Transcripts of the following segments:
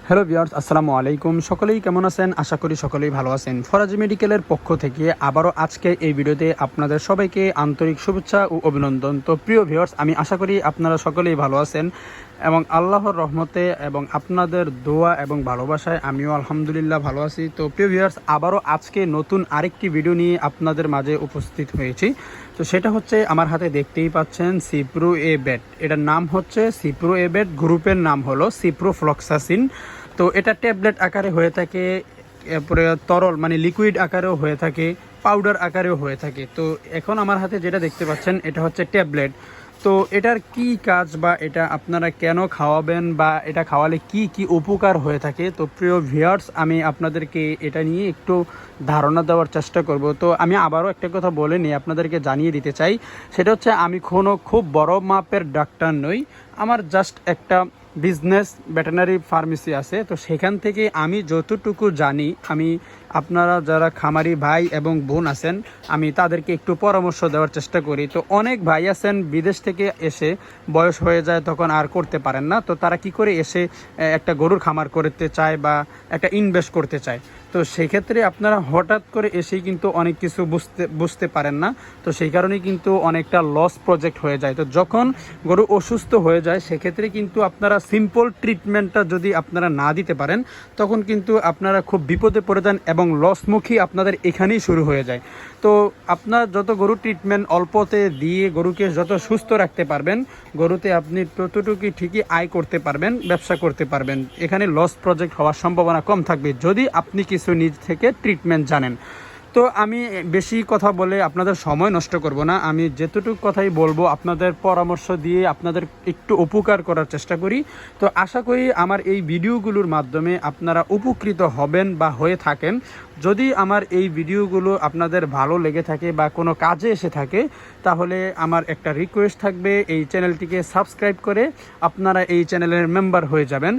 Hello viewers, আসসালামু আলাইকুম। সকলেই কেমন আছেন? আশা করি সকলেই ভালো আছেন। ফরাজি মেডিকেলের পক্ষ থেকে আবারও আজকে এই ভিডিওতে আপনাদের সবাইকে আন্তরিক শুভেচ্ছা ও অভিনন্দন। তো প্রিয় ভিউয়ার্স, আমি আশা করি আপনারা সকলেই ভালো আছেন এবং আল্লাহর রহমতে এবং আপনাদের দোয়া এবং ভালোবাসায় আমিও আলহামদুলিল্লাহ ভালো আছি। তো প্রিয় ভিউয়ার্স, আবারও আজকে নতুন আরেকটি ভিডিও নিয়ে আপনাদের মাঝে উপস্থিত হয়েছি। তো সেটা হচ্ছে আমার হাতে দেখতেই পাচ্ছেন সিপ্রো এ বেড। এটার নাম হচ্ছে সিপ্রো এ বেড, গ্রুপের নাম হলো সিপ্রোফ্লক্সাসিন। তো এটা ট্যাবলেট আকারে হয়ে থাকে, এরপরে তরল মানে লিকুইড আকারেও হয়ে থাকে, পাউডার আকারেও হয়ে থাকে। তো এখন আমার হাতে যেটা দেখতে পাচ্ছেন এটা হচ্ছে ট্যাবলেট। তো এটার কি কাজ বা এটা আপনারা কেন খাওয়াবেন বা এটা খাওয়ালে কি কি উপকার হয়ে থাকে, তো প্রিয় ভিউয়ার্স আমি আপনাদেরকে এটা নিয়ে একটু ধারণা দেওয়ার চেষ্টা করব। তো আমি আবারও একটা কথা বলে নিই, আপনাদেরকে জানিয়ে দিতে চাই, সেটা হচ্ছে আমি কোনো খুব বড় মাপের ডাক্তার নই। আমার জাস্ট একটা বিজনেস ভেটেরিনারি ফার্মেসি আছে। তো সেখান থেকে আমি যতটুকু জানি, আমি আপনারা যারা খামারি ভাই এবং বোন আছেন আমি তাদেরকে একটু পরামর্শ দেওয়ার চেষ্টা করি। তো অনেক ভাই আছেন বিদেশ থেকে এসে বয়স হয়ে যায় তখন আর করতে পারেন না, তো তারা কি করে এসে একটা গরুর খামার করতে চায় বা একটা ইনভেস্ট করতে চায়। তো সেক্ষেত্রে আপনারা হঠাৎ করে এসেই কিন্তু অনেক কিছু বুঝতে পারেন না। তো সেই কারণেই কিন্তু অনেকটা লস প্রজেক্ট হয়ে যায়। তো যখন গরু অসুস্থ হয়ে যায় সেক্ষেত্রে কিন্তু আপনারা সিম্পল ট্রিটমেন্টটা যদি আপনারা না দিতে পারেন তখন কিন্তু আপনারা খুব বিপদে পড়ে যান এবং লসমুখী আপনাদের এখানেই শুরু হয়ে যায়। তো আপনার যত গরু ট্রিটমেন্ট অল্পতে দিয়ে গরুকে যত সুস্থ রাখতে পারবেন, গরুতে আপনি ততটুকুই ঠিকই আয় করতে পারবেন, ব্যবসা করতে পারবেন। এখানে লস প্রজেক্ট হওয়ার সম্ভাবনা কম থাকবে যদি আপনি কিছু নিজ থেকে ট্রিটমেন্ট জানেন। তো আমি বেশি কথা বলে আপনাদের সময় নষ্ট করব না। আমি যেতটুকু কথাই বলবো আপনাদের পরামর্শ দিয়ে আপনাদের একটু উপকার করার চেষ্টা করি। তো আশা করি আমার এই ভিডিওগুলোর মাধ্যমে আপনারা উপকৃত হবেন বা হয়ে থাকেন। যদি আমার এই ভিডিওগুলো আপনাদের ভালো লেগে থাকে বা কোনো কাজে এসে থাকে তাহলে আমার একটা রিকোয়েস্ট থাকবে, এই চ্যানেলটিকে সাবস্ক্রাইব করে আপনারা এই চ্যানেলের মেম্বার হয়ে যাবেন।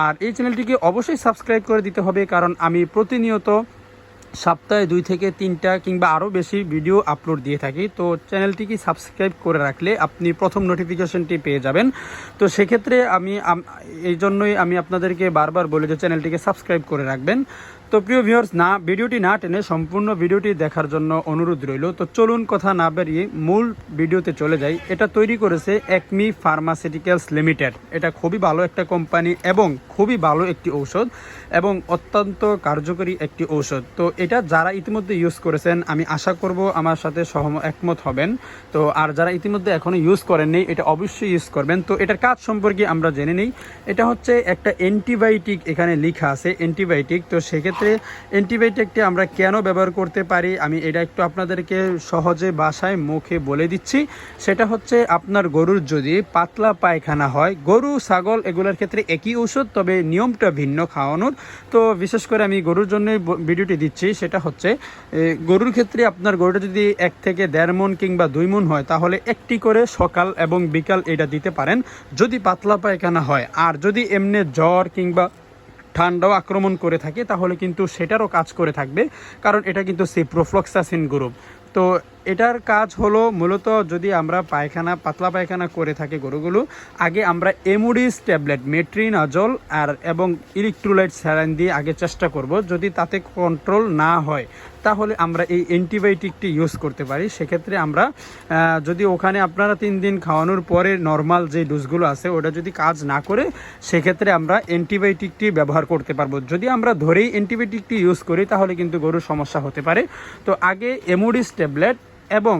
আর এই চ্যানেলটিকে অবশ্যই সাবস্ক্রাইব করে দিতে হবে, কারণ আমি প্রতিনিয়ত সপ্তাহে 2 থেকে 3টা কিংবা আরও বেশি ভিডিও আপলোড দিয়ে থাকি। তো চ্যানেলটিকে সাবস্ক্রাইব করে রাখলে আপনি প্রথম নোটিফিকেশনটি পেয়ে যাবেন। তো সেক্ষেত্রে এই জন্যই আমি আপনাদেরকে বারবার বলি যে চ্যানেলটিকে সাবস্ক্রাইব করে রাখবেন। তো প্রিয় ভিউয়ার্স, ভিডিওটি না টেনে সম্পূর্ণ ভিডিওটি দেখার জন্য অনুরোধ রইল। তো চলুন কথা না বেরিয়ে মূল ভিডিওতে চলে যাই। এটা তৈরি করেছে একমি ফার্মাসিউটিক্যালস লিমিটেড। এটা খুবই ভালো একটা কোম্পানি এবং খুবই ভালো একটি ঔষধ এবং অত্যন্ত কার্যকরী একটি ঔষধ। তো এটা যারা ইতিমধ্যে ইউজ করেছেন আমি আশা করব আমার সাথে একমত হবেন। তো আর যারা ইতিমধ্যে এখনও ইউজ করেননি এটা অবশ্যই ইউজ করবেন। তো এটার কাজ সম্পর্কে আমরা জেনে নিই। এটা হচ্ছে একটা অ্যান্টিবায়োটিক, এখানে লেখা আছে অ্যান্টিবায়োটিক। তো সেক্ষেত্রে অ্যান্টিবায়োটিকটি আমরা কেন ব্যবহার করতে পারি আমি এটা একটু আপনাদেরকে সহজে ভাষায় মুখে বলে দিচ্ছি। সেটা হচ্ছে আপনার গরুর যদি পাতলা পায়খানা হয়, গরু ছাগল এগুলোর ক্ষেত্রে একই ঔষধ, তবে নিয়মটা ভিন্ন খাওয়ানোর। তো বিশেষ করে আমি গরুর জন্যই ভিডিওটি দিচ্ছি। সেটা হচ্ছে গরুর ক্ষেত্রে আপনার গরুটা যদি 1 থেকে 1.5 মণ কিংবা 2 মণ হয় তাহলে একটি করে সকাল এবং বিকাল এটা দিতে পারেন যদি পাতলা পায়খানা হয়। আর যদি এমনি জ্বর কিংবা ঠান্ডাও আক্রমণ করে থাকে তাহলে কিন্তু সেটারও কাজ করে থাকবে, কারণ এটা কিন্তু সিপ্রোফ্লক্সাসিন গ্রুপ। তো এটার কাজ হলো মূলত যদি আমরা পাতলা পায়খানা করে থাকি গরুগুলো, আগে আমরা এমোডিস ট্যাবলেট মেট্রিনাজল এবং ইলেকট্রোলাইট স্যালাইন দিয়ে আগে চেষ্টা করব। যদি তাতে কন্ট্রোল না হয় তাহলে আমরা এই অ্যান্টিবায়োটিকটি ইউজ করতে পারি। সেক্ষেত্রে আমরা যদি ওখানে আপনারা 3 দিন খাওয়ানোর পরে নর্মাল যে ডোজগুলো আছে ওটা যদি কাজ না করে সেক্ষেত্রে আমরা অ্যান্টিবায়োটিকটি ব্যবহার করতে পারবো। যদি আমরা ধরেই অ্যান্টিবায়োটিকটি ইউজ করি তাহলে কিন্তু গরুর সমস্যা হতে পারে। তো আগে এমোডিস ট্যাবলেট এবং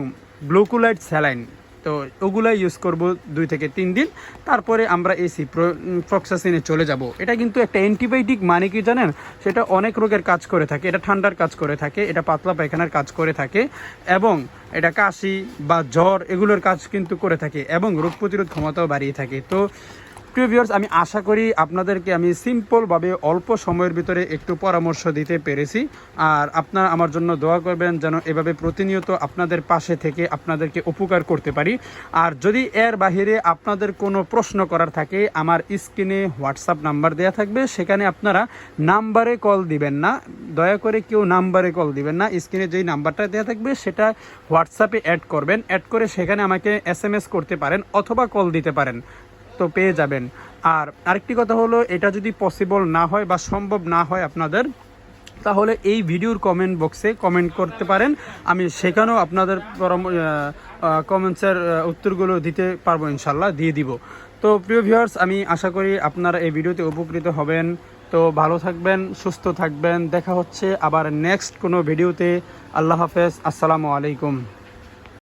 গ্লুকোলাইট স্যালাইন, তো ওগুলো ইউজ করব 2 থেকে 3 দিন, তারপরে আমরা এই সিপ্রোফ্লক্সাসিনে চলে যাব। এটা কিন্তু একটা অ্যান্টিবায়োটিক, মানে কি জানেন, সেটা অনেক রোগের কাজ করে থাকে। এটা ঠান্ডার কাজ করে থাকে, এটা পাতলা পায়খানার কাজ করে থাকে এবং এটা কাশি বা জ্বর এগুলোর কাজ কিন্তু করে থাকে এবং রোগ প্রতিরোধ ক্ষমতাও বাড়িয়ে থাকে। তো প্রিয় ভিউয়ার্স, আমি আশা করি আপনাদেরকে আমি সিম্পলভাবে অল্প সময়ের ভিতরে একটু পরামর্শ দিতে পেরেছি। আর আপনারা আমার জন্য দোয়া করবেন যেন এভাবে প্রতিনিয়ত আপনাদের পাশে থেকে আপনাদেরকে উপকার করতে পারি। আর যদি এর বাহিরে আপনাদের কোনো প্রশ্ন করার থাকে আমার স্ক্রিনে হোয়াটসঅ্যাপ নাম্বার দেওয়া থাকবে, সেখানে আপনারা নাম্বারে কল দিবেন না, দয়া করে কেউ নাম্বারে কল দিবেন না। স্ক্রিনে যেই নাম্বারটা দেওয়া থাকবে সেটা হোয়াটসঅ্যাপে অ্যাড করবেন, অ্যাড করে সেখানে আমাকে SMS করতে পারেন অথবা কল দিতে পারেন, তো পেয়ে যাবেন। আর আরেকটি কথা হলো, এটা যদি পসিবল না হয় বা সম্ভব না হয় আপনাদের, তাহলে এই ভিডিওর কমেন্ট বক্সে কমেন্ট করতে পারেন, আমি সেখানেও আপনাদের কমেন্টসের উত্তরগুলো দিতে পারবো, ইনশাল্লাহ দিয়ে দিব। তো প্রিয় ভিউয়ার্স, আমি আশা করি আপনারা এই ভিডিওতে উপকৃত হবেন। তো ভালো থাকবেন, সুস্থ থাকবেন, দেখা হচ্ছে আবার নেক্সট কোনো ভিডিওতে। আল্লাহ হাফেজ, আসসালামু আলাইকুম।